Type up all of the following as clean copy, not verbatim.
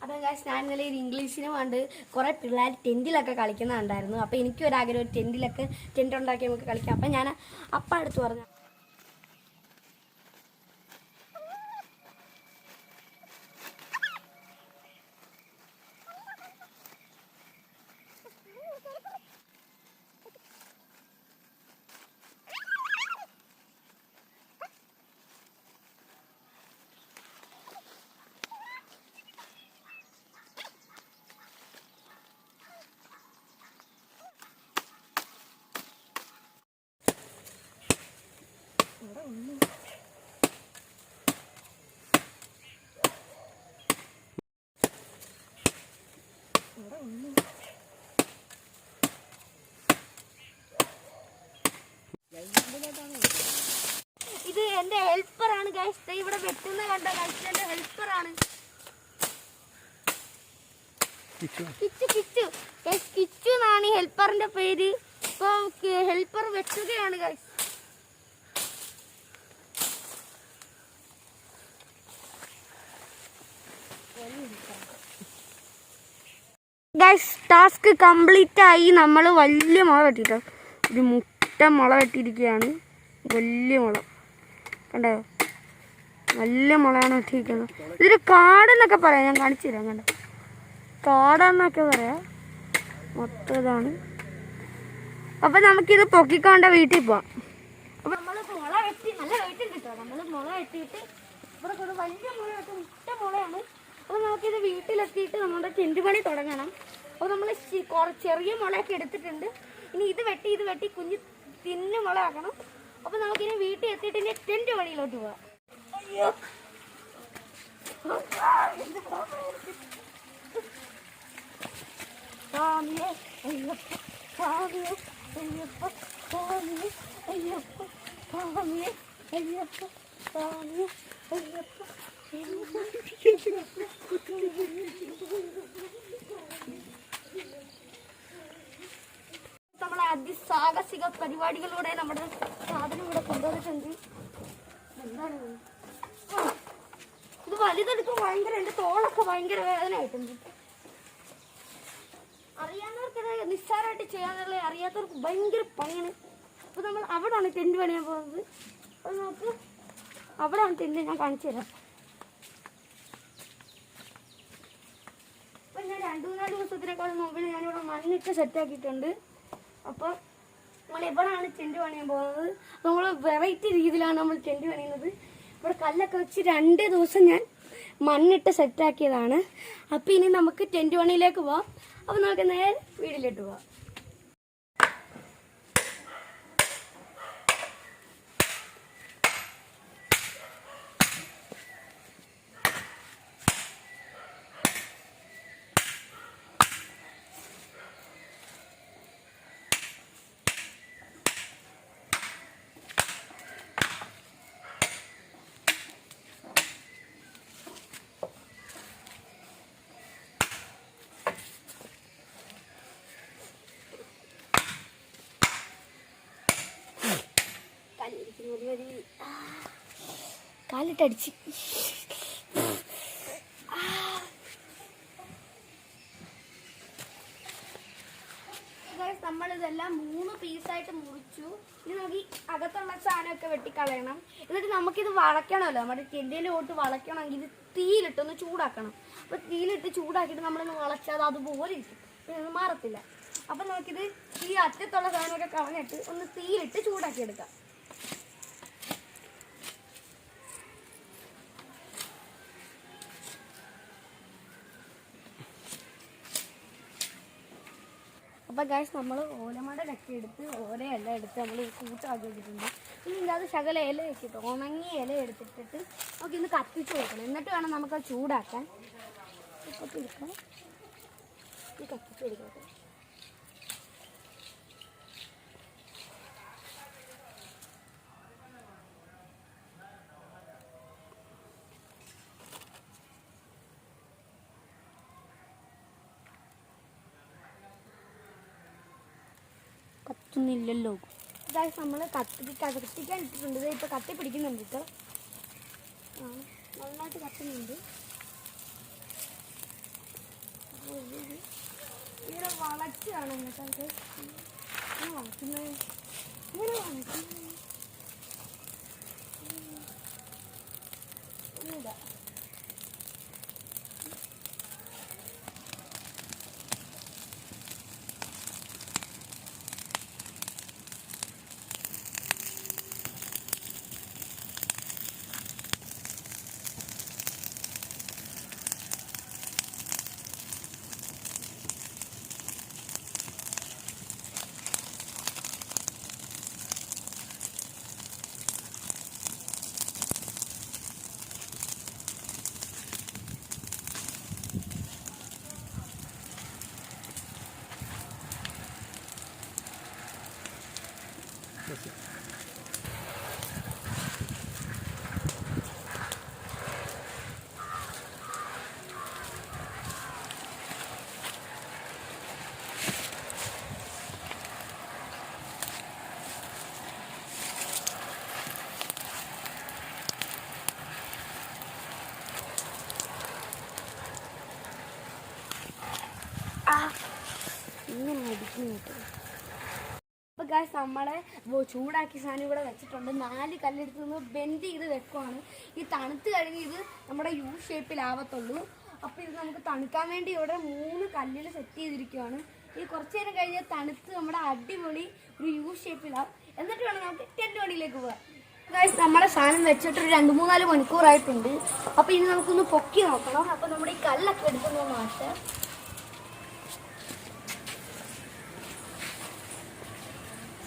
അപ്പം ഞാൻ ഇന്നലെ ഒരു ഇംഗ്ലീഷിന് വേണ്ടി കുറേ പിള്ളേർ ടെൻറ്റിലൊക്കെ കളിക്കുന്നുണ്ടായിരുന്നു. അപ്പോൾ എനിക്കൊരാഗ്രഹം ഒരു ടെൻറ്റ് ഉണ്ടാക്കി നമുക്ക് കളിക്കാം. അപ്പം ഞാൻ അപ്പം അടുത്ത് പറഞ്ഞു ഇത് എന്റെ ഹെൽപ്പറാണ് ഗൈസ്. ഇവിടെ വെട്ടുന്ന കണ്ട ഗൈസ് എന്റെ ഹെൽപ്പറാണ് കിച്ചു എന്നാണ് ഈ ഹെൽപ്പറിന്റെ പേര്. ഇപ്പൊ ഹെൽപ്പർ വെട്ടുകയാണ് ഗൈസ്. ടാസ്ക് കംപ്ലീറ്റ് ആയി. നമ്മൾ വലിയ മുള വെട്ടിട്ടോ, ഒരു മുട്ട മുള വെട്ടിയിരിക്കുകയാണ്. വലിയ മുള കണ്ടോ, വലിയ മുളയാണ് വെട്ടിയിരിക്കുന്നത്. ഇതൊരു കാടെന്നൊക്കെ പറയാം, ഞാൻ കാണിച്ചു തരാം. കണ്ടോ, കാടെന്നൊക്കെ പറയാം. മൊത്തം ഇതാണ്. അപ്പം നമുക്കിത് പൊക്കിക്കൊണ്ട് വീട്ടിൽ പോവാം. അപ്പം നമ്മൾ മുള വെട്ടി നല്ല വെയിട്ടുണ്ട് കേട്ടോ. നമ്മൾ മുള വെട്ടിയിട്ട് ഇവിടെ ഒരു വലിയ മുള വെട്ടി മുട്ട മുളയാണ്. അപ്പോൾ നമുക്കിത് വീട്ടിലെത്തിയിട്ട് നമ്മുടെ ടെൻറ്റ് പണി തുടങ്ങണം. അപ്പോൾ നമ്മൾ ചെറിയ മുളയൊക്കെ എടുത്തിട്ടുണ്ട്. ഇനി ഇത് വെട്ടി കുഞ്ഞ് തിന്നു മുള ആക്കണം. അപ്പോൾ നമുക്കിനി വീട്ടിൽ എത്തിയിട്ട് ഇനി ടെൻറ്റ് പണിയിലോട്ട് പോവാം. അയ്യോ സ്വാമിയേ അയ്യപ്പ, സ്വാമിയേ അയ്യപ്പ, സ്വാമിയേ അയ്യപ്പ, സ്വാമിയേ അയ്യപ്പ, സ്വാമിയേ അയ്യപ്പ. നമ്മളെ അതിസാഹസിക പരിപാടികളിലൂടെ നമ്മുടെ സാധനം ഇവിടെ കൊണ്ടുവന്നിട്ടുണ്ട്. എന്താണ് ഇത്? വലുതെടുക്കും ഭയങ്കര, എൻ്റെ തോളൊക്കെ ഭയങ്കര വേദന ആയിട്ടുണ്ട്. അറിയാവുന്നവർക്ക് നിസ്സാരമായിട്ട് ചെയ്യാനുള്ള, അറിയാത്തവർക്ക് ഭയങ്കര പണിയാണ്. അപ്പോൾ നമ്മൾ അവിടെയാണ് ടെൻറ്റ് പണിയാൻ പോകുന്നത്. അപ്പോൾ നമുക്ക് അവിടെയാണ് ടെൻറ്റ്, ഞാൻ കാണിച്ചു തരാം. അപ്പം ഞാൻ 2-4 ദിവസത്തിനേക്കാളും മുമ്പിൽ ഞാനിവിടെ മണ്ണിട്ട് സെറ്റാക്കിയിട്ടുണ്ട്. അപ്പോൾ നമ്മൾ എവിടെയാണ് ടെൻറ്റ് പണിയാൻ പോകുന്നത്. നമ്മൾ വെറൈറ്റി രീതിയിലാണ് നമ്മൾ ടെൻറ്റ് പണിയുന്നത്. ഇവിടെ കല്ലൊക്കെ വെച്ച് 2 ദിവസം ഞാൻ മണ്ണിട്ട് സെറ്റാക്കിയതാണ്. അപ്പോൾ ഇനി നമുക്ക് ടെൻറ്റ് പണിയിലേക്ക് പോവാം. അപ്പോൾ നമുക്ക് നേരെ വീട്ടിലോട്ട് പോവാം. കാലിട്ടടിച്ച് നമ്മളിതെല്ലാം 3 പീസായിട്ട് മുറിച്ചു. ഇനി നമുക്ക് ഈ അകത്തുള്ള സാധനമൊക്കെ വെട്ടിക്കളയണം. എന്നിട്ട് നമുക്കിത് വളയ്ക്കണമല്ലോ. നമ്മുടെ ടെൻറ്റിലോട്ട് വളയ്ക്കണമെങ്കിൽ ഇത് തീയിലിട്ടൊന്ന് ചൂടാക്കണം. അപ്പോൾ തീയിലിട്ട് ചൂടാക്കിയിട്ട് നമ്മളൊന്ന് വളച്ചാൽ അതുപോലെ ഇരിക്കും, പിന്നെ മാറത്തില്ല. അപ്പം നമുക്കിത് ഈ അറ്റത്തുള്ള സാധനമൊക്കെ കളഞ്ഞിട്ട് ഒന്ന് തീയിലിട്ട് ചൂടാക്കിയെടുക്കാം. അപ്പോൾ ഗൈസ് നമ്മൾ ഓലമടലൊക്കെ എടുത്ത് ഓലയെല്ലാം എടുത്ത് നമ്മൾ കൂട്ടാക്കി വെച്ചിട്ടുണ്ട്. ഇനി ഇല്ലാതെ ശകല ഇല വെച്ചിട്ട് ഉണങ്ങിയ ഇല എടുത്തിട്ടിട്ട് നമുക്കിന്ന് കത്തിച്ച് വെക്കണം. എന്നിട്ട് വേണം നമുക്കത് ചൂടാക്കാൻ. ഇപ്പം എടുക്കാം, ഇത് കത്തിച്ച് എടുക്കട്ടെ. കത്തുന്നില്ലല്ലോ ഗൈസ്. നമ്മൾ കത്തിക്കാൻ ഇട്ടിട്ടുണ്ട്. ഇത് ഇപ്പോൾ കത്തി പിടിക്കുന്നുണ്ട് കേട്ടോ. നന്നായിട്ട് കത്തുന്നുണ്ട്. ഇങ്ങനെ വളച്ചാണ് എന്നിട്ട് വളയ്ക്കുന്നത് ഇങ്ങനെ വളയ്ക്കുന്നത് ഇതാ ഇങ്ങനെ അടിക്കുന്നു. അപ്പോൾ ഗായ്സ് നമ്മളെ ചൂടാക്കി സാധനം ഇവിടെ വെച്ചിട്ടുണ്ട്. 4 കല്ലെടുത്ത് നിന്ന് ബെൻഡ് ചെയ്ത് വെക്കുവാണ്. ഈ തണുത്ത് കഴിഞ്ഞ് ഇത് നമ്മുടെ യു ഷേപ്പിലാവത്തുള്ളൂ. അപ്പോൾ ഇത് നമുക്ക് തണുക്കാൻ വേണ്ടി ഇവിടെ 3 കല്ലിൽ സെറ്റ് ചെയ്തിരിക്കുവാണ്. ഈ കുറച്ച് നേരം കഴിഞ്ഞ് തണുത്ത് നമ്മുടെ അടിപൊളി ഒരു യു ഷേപ്പിലാവും. എന്നിട്ട് വേണം നമുക്ക് ടെൻ്റ് പണിയിലേക്ക് പോകാം. ഗായ്സ് നമ്മുടെ സാധനം വെച്ചിട്ട് ഒരു 2-3-4 മണിക്കൂറായിട്ടുണ്ട്. അപ്പോൾ ഇനി നമുക്കൊന്ന് പൊക്കി നോക്കണം. അപ്പോൾ നമ്മുടെ ഈ കല്ലൊക്കെ എടുക്കുന്ന മാഷ്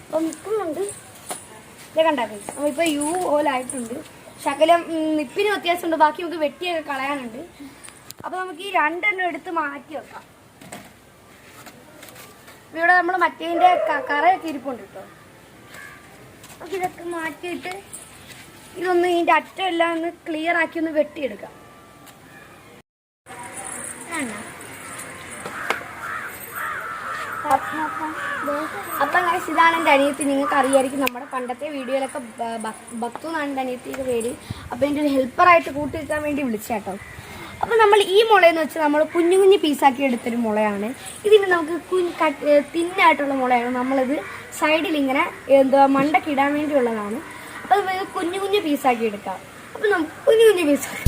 അപ്പോൾ നിൽക്കുന്നുണ്ട്. ഇത് കണ്ടാക്കും നമ്മളിപ്പോൾ യു പോലായിട്ടുണ്ട്. ശകലം നിപ്പിന് വ്യത്യാസമുണ്ട്. ബാക്കി നമുക്ക് വെട്ടിയൊക്കെ കളയാനുണ്ട്. അപ്പോൾ നമുക്ക് ഈ 2 എണ്ണം എടുത്ത് മാറ്റി വെക്കാം. ഇവിടെ നമ്മൾ മറ്റേതിൻ്റെ കറയൊക്കെ ഇരിപ്പുണ്ട് കേട്ടോ. അപ്പോൾ ഇതൊക്കെ മാറ്റിയിട്ട് ഇതൊന്ന് ഇതിൻ്റെ അറ്റം എല്ലാം ഒന്ന് ക്ലിയർ ആക്കി ഒന്ന് വെട്ടിയെടുക്കാം. അപ്പം ഗൈസ് ഇതാണ് എൻ്റെ അനിയത്തി. നിങ്ങൾക്ക് അറിയായിരിക്കും നമ്മുടെ പണ്ടത്തെ വീഡിയോയിലൊക്കെ ഭക്തു എന്നാണ് എൻ്റെ അനിയത്തിയുടെ പേര്. അപ്പോൾ എൻ്റെ ഒരു ഹെൽപ്പറായിട്ട് കൂട്ടിരിക്കാൻ വേണ്ടി വിളിച്ചേട്ടോ. അപ്പോൾ നമ്മൾ ഈ മുളയെന്ന് വെച്ചാൽ നമ്മൾ കുഞ്ഞു കുഞ്ഞു പീസാക്കി എടുത്തൊരു മുളയാണ്. ഇതിന് നമുക്ക് തിന്നായിട്ടുള്ള മുളയാണ്. നമ്മളിത് സൈഡിൽ ഇങ്ങനെ മണ്ടയ്ക്ക് ഇടാൻ വേണ്ടിയുള്ളതാണ്. അപ്പോൾ നമുക്ക് കുഞ്ഞു കുഞ്ഞു പീസാക്കി എടുക്കാം. അപ്പോൾ നമുക്ക് കുഞ്ഞു കുഞ്ഞു പീസാക്കി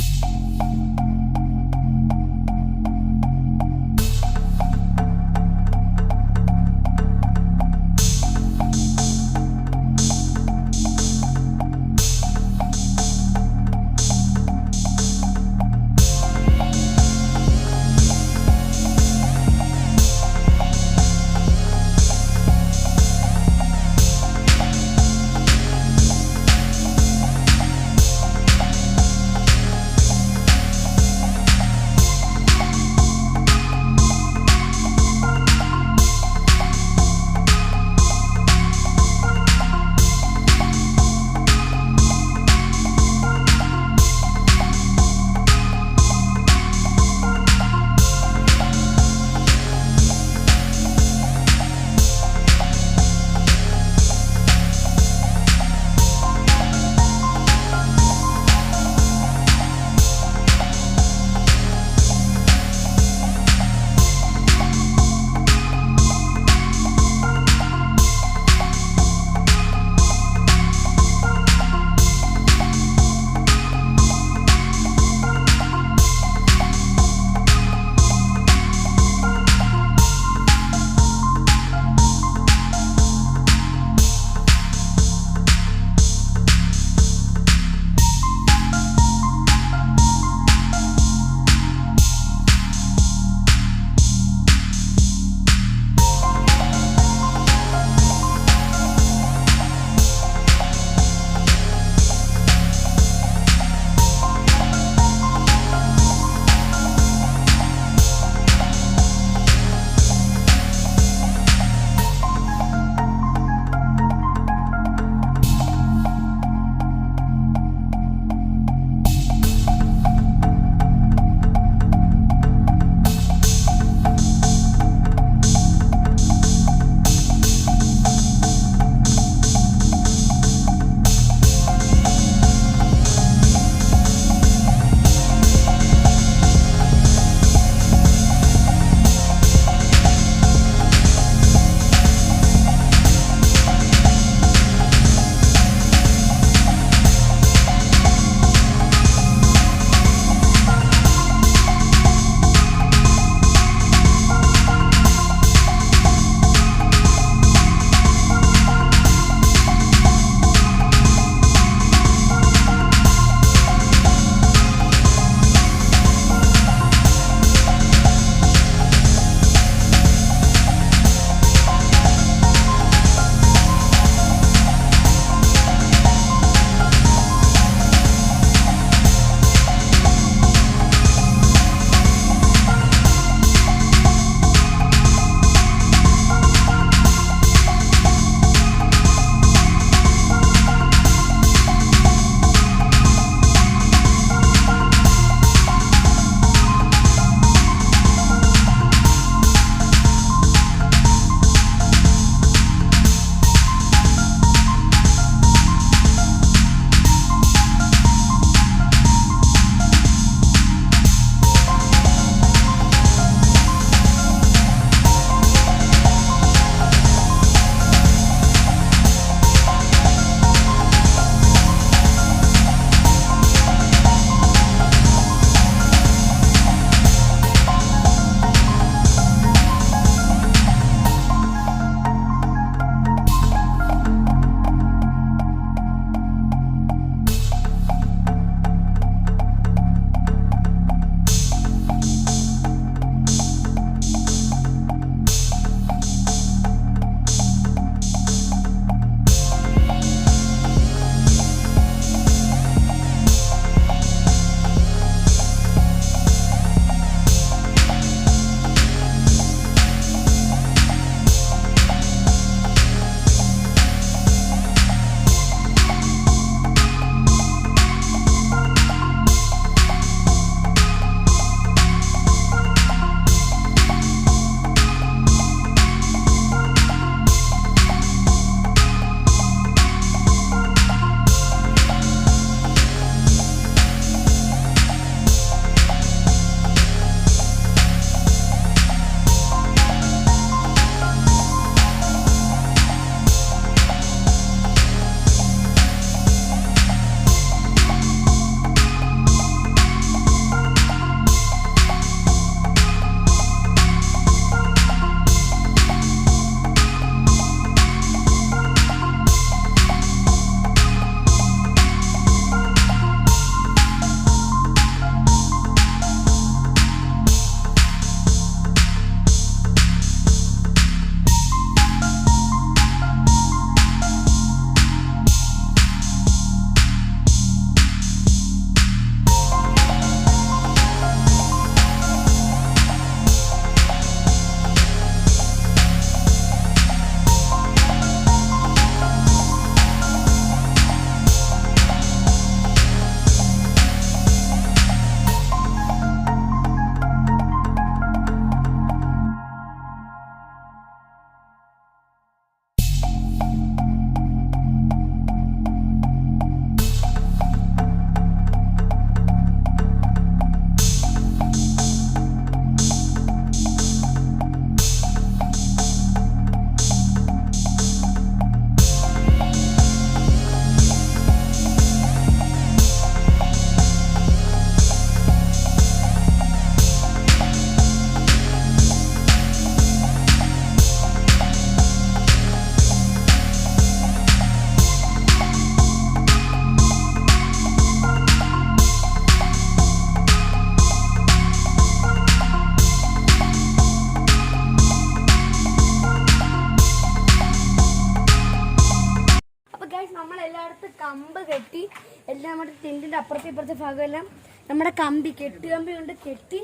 നമ്മുടെ ടെൻറ്റിൻ്റെ അപ്പുറത്തെ ഇപ്പുറത്തെ ഭാഗമെല്ലാം നമ്മുടെ കെട്ടുകമ്പി കൊണ്ട് കെട്ടി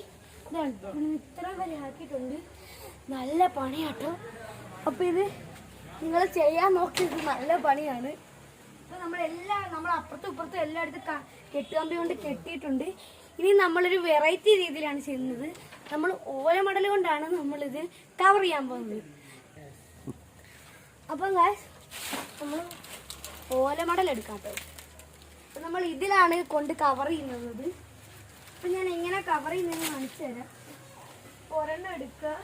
ഇതാണ് ഇത്ര വരെ ആക്കിയിട്ടുണ്ട്. നല്ല പണിയാട്ടോ. അപ്പോൾ ഇത് നിങ്ങൾ ചെയ്യാൻ നോക്കിയത് നല്ല പണിയാണ്. അപ്പോൾ നമ്മൾ അപ്പുറത്തും ഇപ്പുറത്തും എല്ലായിടത്തും കെട്ടുകമ്പി കൊണ്ട് കെട്ടിയിട്ടുണ്ട്. ഇനി നമ്മളൊരു വെറൈറ്റി രീതിയിലാണ് ചെയ്യുന്നത്. നമ്മൾ ഓലമടൽ കൊണ്ടാണ് നമ്മളിത് കവർ ചെയ്യാൻ പോകുന്നത്. അപ്പം നമ്മൾ ഓലമടൽ എടുക്കാം കേട്ടോ. അപ്പം നമ്മൾ ഇതിലാണ് കൊണ്ട് കവർ ചെയ്യുന്നത്. അപ്പം ഞാൻ എങ്ങനെ കവർ ചെയ്യുന്നതെന്ന് കാണിച്ചു തരാം. ഒരെണ്ണം എടുക്കുക.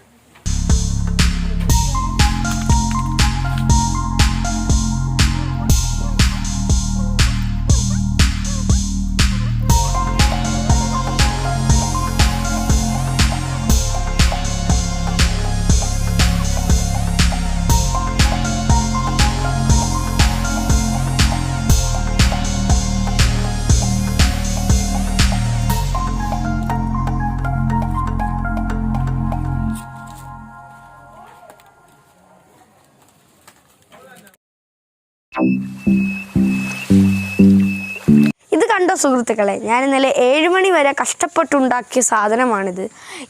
ഇത് കണ്ടോ സുഹൃത്തുക്കളെ, ഞാൻ ഇന്നലെ 7 മണി വരെ കഷ്ടപ്പെട്ടുണ്ടാക്കിയ സാധനമാണിത്.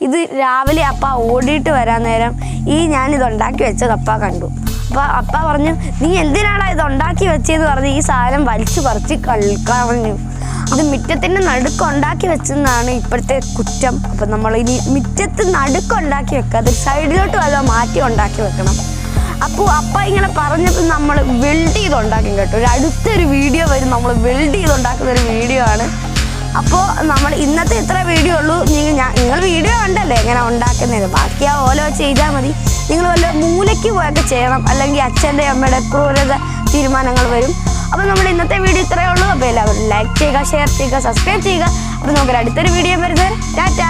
ഇത് രാവിലെ അപ്പ ഓടിയിട്ട് വരാൻ നേരം ഞാനിത് ഉണ്ടാക്കി വെച്ചത് അപ്പ കണ്ടു. അപ്പോൾ അപ്പ പറഞ്ഞു, നീ എന്തിനാണ് ഇത് ഉണ്ടാക്കി വെച്ചതെന്ന് പറഞ്ഞ് ഈ സാധനം വലിച്ചു പറിച്ച് കളഞ്ഞു. ഇത് മുറ്റത്തിൻ്റെ നടുക്കുണ്ടാക്കി വെച്ചെന്നാണ് ഇപ്പോഴത്തെ കുറ്റം. അപ്പം നമ്മൾ ഇനി മുറ്റത്ത് നടുക്കുണ്ടാക്കി വെക്കാതെ സൈഡിലോട്ട് വല്ല മാറ്റി ഉണ്ടാക്കി വെക്കണം. അപ്പോൾ അപ്പ ഇങ്ങനെ പറഞ്ഞപ്പോൾ നമ്മൾ വെൽഡ് ചെയ്തുണ്ടാക്കും കേട്ടോ. അടുത്തൊരു വീഡിയോ വരും, നമ്മൾ വെൽഡ് ചെയ്തുണ്ടാക്കുന്നൊരു വീഡിയോ ആണ്. അപ്പോൾ നമ്മൾ ഇന്നത്തെ ഇത്ര വീഡിയോ ഉള്ളൂ. നിങ്ങൾ വീഡിയോ കണ്ടല്ലേ എങ്ങനെ ഉണ്ടാക്കുന്നത്, ബാക്കി ആ ഓല വെച്ച് ചെയ്താൽ മതി. നിങ്ങൾ വല്ല മൂലയ്ക്ക് പോയൊക്കെ ചെയ്യണം, അല്ലെങ്കിൽ അച്ഛൻ്റെ അമ്മയുടെ ക്രൂരത തീരുമാനങ്ങൾ വരും. അപ്പോൾ നമ്മൾ ഇന്നത്തെ വീഡിയോ ഇത്രയേ ഉള്ളൂ. അപ്പോൾ എല്ലാവരും ലൈക്ക് ചെയ്യുക, ഷെയർ ചെയ്യുക, സബ്സ്ക്രൈബ് ചെയ്യുക. അപ്പോൾ നമുക്കൊരു അടുത്തൊരു വീഡിയോ വരുന്നത്. ടാറ്റാ.